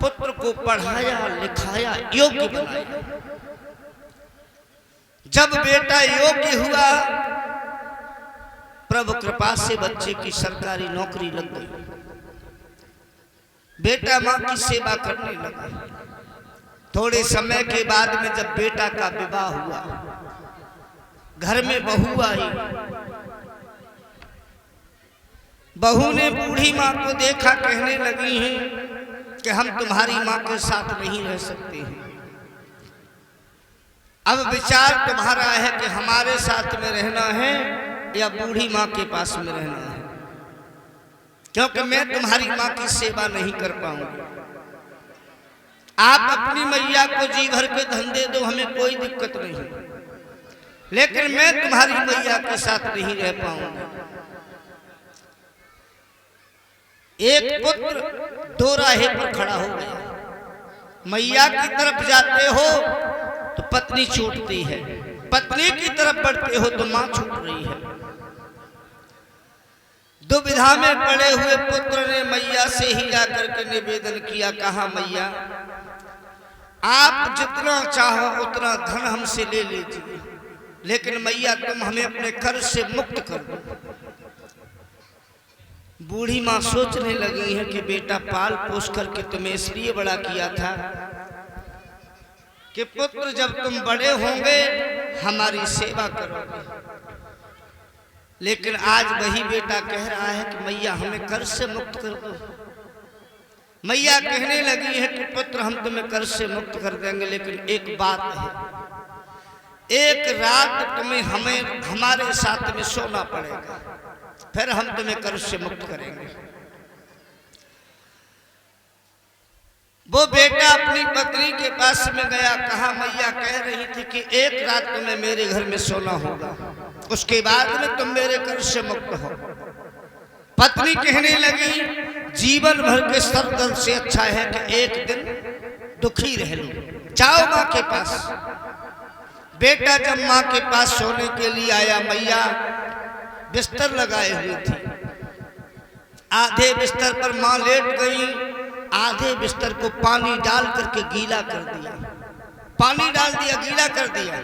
पुत्र को पढ़ाया लिखाया योग्य बनाया। जब बेटा योग्य हुआ, प्रभु कृपा से बच्चे की सरकारी नौकरी लग गई। बेटा मां की सेवा करने लगा। थोड़े समय के बाद में जब बेटा का विवाह हुआ, घर में बहू आई। बहू ने बूढ़ी मां को देखा, कहने लगी हैं कि हम तुम्हारी मां के साथ नहीं रह सकते हैं। अब विचार तुम्हारा है कि हमारे साथ में रहना है या बूढ़ी मां के पास में रहना है, क्योंकि मैं तुम्हारी मां की सेवा नहीं कर पाऊंगी। आप अपनी मैया को जी भर के धन दे दो, हमें कोई दिक्कत नहीं, लेकिन मैं तुम्हारी मैया के साथ नहीं रह पाऊंगा। एक पुत्र दो राहे पर खड़ा हो गया। मैया की तरफ जाते हो तो पत्नी छूटती है, पत्नी की तरफ बढ़ते हो तो मां छूट रही है। दुविधा में पड़े हुए पुत्र ने मैया से ही जाकर के निवेदन किया, कहा मैया आप जितना चाहो उतना धन हमसे ले लीजिए, लेकिन मैया तुम हमें अपने कर्ज से मुक्त कर दो। बूढ़ी मां सोचने लगी है कि बेटा पाल पोस करके तुम्हें इसलिए बड़ा किया था कि पुत्र जब तुम बड़े होंगे हमारी सेवा करोगे, लेकिन आज वही बेटा कह रहा है कि मैया हमें कर्ज से मुक्त कर दो। मैया कहने लगी है कि पुत्र हम तुम्हें कर्ज से मुक्त कर देंगे, लेकिन एक बात है, एक रात तुम्हें हमारे साथ में सोना पड़ेगा, फिर हम तुम्हें कर्ज से मुक्त करेंगे। वो बेटा अपनी पत्नी के पास में गया, कहा मैया कह रही थी कि एक रात तुम्हें मेरे घर में सोना होगा, उसके बाद में तुम मेरे कर्ज से मुक्त हो। पत्नी कहने लगी जीवन भर के सर दर्द से अच्छा है कि एक दिन दुखी रह लो, जाओ मां के पास। बेटा जब मां के पास सोने के लिए आया, मैया बिस्तर लगाए हुए थी। आधे बिस्तर पर मां लेट गई, आधे बिस्तर को पानी डाल करके गीला कर दिया, पानी डाल दिया, गीला कर दिया।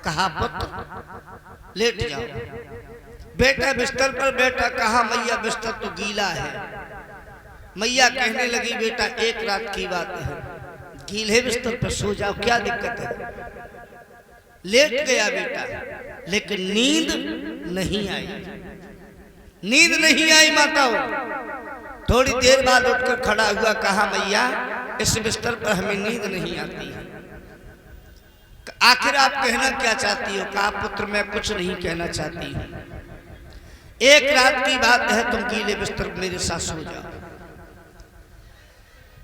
कहा पुत्र लेट जाओ। बेटा बिस्तर पर बैठा, कहा मैया बिस्तर तो गीला है। मैया कहने लगी बेटा एक रात की बात है, गीले बिस्तर पर सो जाओ, क्या दिक्कत है। लेट गया बेटा, लेकिन नींद नहीं आई, नींद नहीं आई माताओं। थोड़ी देर बाद उठकर खड़ा हुआ, कहा मैया इस बिस्तर पर हमें नींद नहीं आती है। आखिर आप कहना क्या चाहती हो। कहा पुत्र मैं कुछ नहीं कहना चाहती हूं, एक रात की बात है, तुम गीले बिस्तर पर मेरे साथ सो जाओ।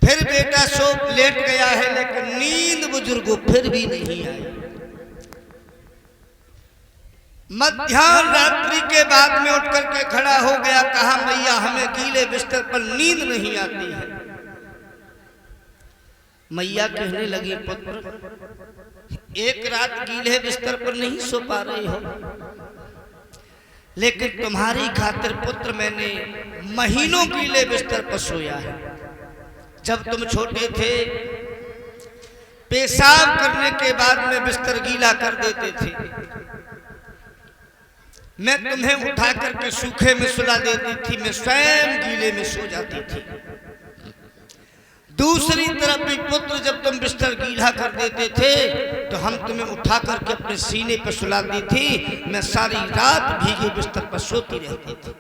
फिर बेटा सो लेट गया है, लेकिन नींद बुजुर्गों फिर भी नहीं आई। मध्याह्न रात्रि के बाद में उठ करके खड़ा हो गया, कहा मैया हमें गीले बिस्तर पर नींद नहीं आती है। मैया कहने लगी पुत्र एक रात गीले बिस्तर पर नहीं सो पा रही हो, लेकिन तुम्हारी खातिर पुत्र मैंने महीनों गीले बिस्तर पर सोया है। जब तुम छोटे थे पेशाब करने के बाद में बिस्तर गीला कर देते थे, मैं तुम्हें उठा करके सूखे में सुला देती थी, मैं स्वयं गीले में सो जाती थी। दूसरी तरफ भी पुत्र जब तुम बिस्तर गीला कर देते थे तो हम तुम्हें उठा करके अपने सीने पर सुला दी थी, मैं सारी रात भीगे बिस्तर पर सोती रहती थी।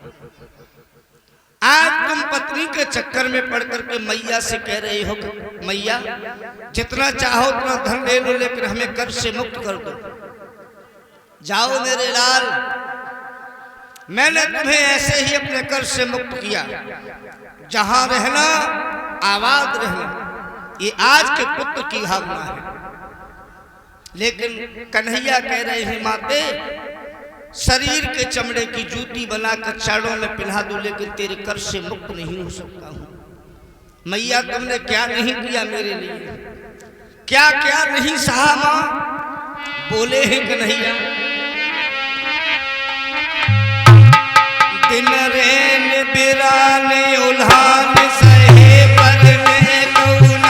आज तुम पत्नी के चक्कर में पड़ करके मैया से कह रहे हो मैया जितना चाहो उतना धन ले लो, लेकिन हमें कर्ज से मुक्त कर दो। जाओ मेरे लाल, मैंने तुम्हें ऐसे ही अपने कर्ज से मुक्त किया, जहां रहना आबाद रहना, ये आज के पुत्र की भावना है। लेकिन कन्हैया कह रहे हैं माते शरीर के चमड़े की जूती बनाकर चारों में पहना दूं, लेकिन तेरे कर्ज से मुक्त नहीं हो सकता हूं। मैया तुमने क्या नहीं किया मेरे लिए, क्या क्या नहीं सहा मां। बोले हैं कन्हैया दिन रेन बिराने उल्हान सहे पर में कौन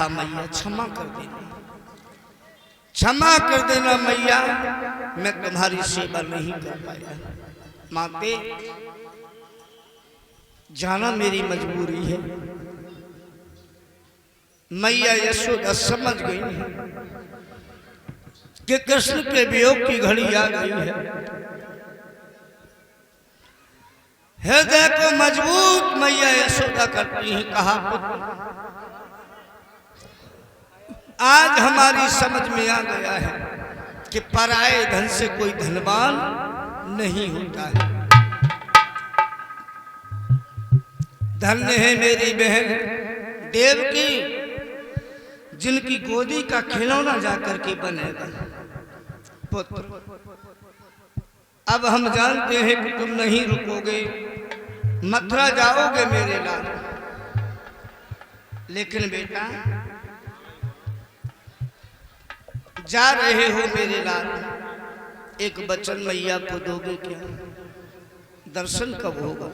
कहा मैया क्षमा कर देना, क्षमा कर देना मैया, मैं तुम्हारी सेवा नहीं कर पाया। माते जाना मेरी मजबूरी है। मैया यशोदा समझ गई कि कृष्ण के वियोग की घड़ी आ गई है। हृदय को मजबूत मैया यशोदा करती हैं। कहा पुत्र आज हमारी समझ में आ गया है कि पराये धन से कोई धनवान नहीं होता है। धन्य है मेरी बहन देवकी, जिनकी गोदी का खिलौना जाकर के बनेगा। पुत्र अब हम जानते हैं कि तुम नहीं रुकोगे, मथुरा जाओगे मेरे लाल, लेकिन बेटा जा रहे हो मेरे लाल, एक वचन मैया को दोगे क्या? दर्शन कब होगा?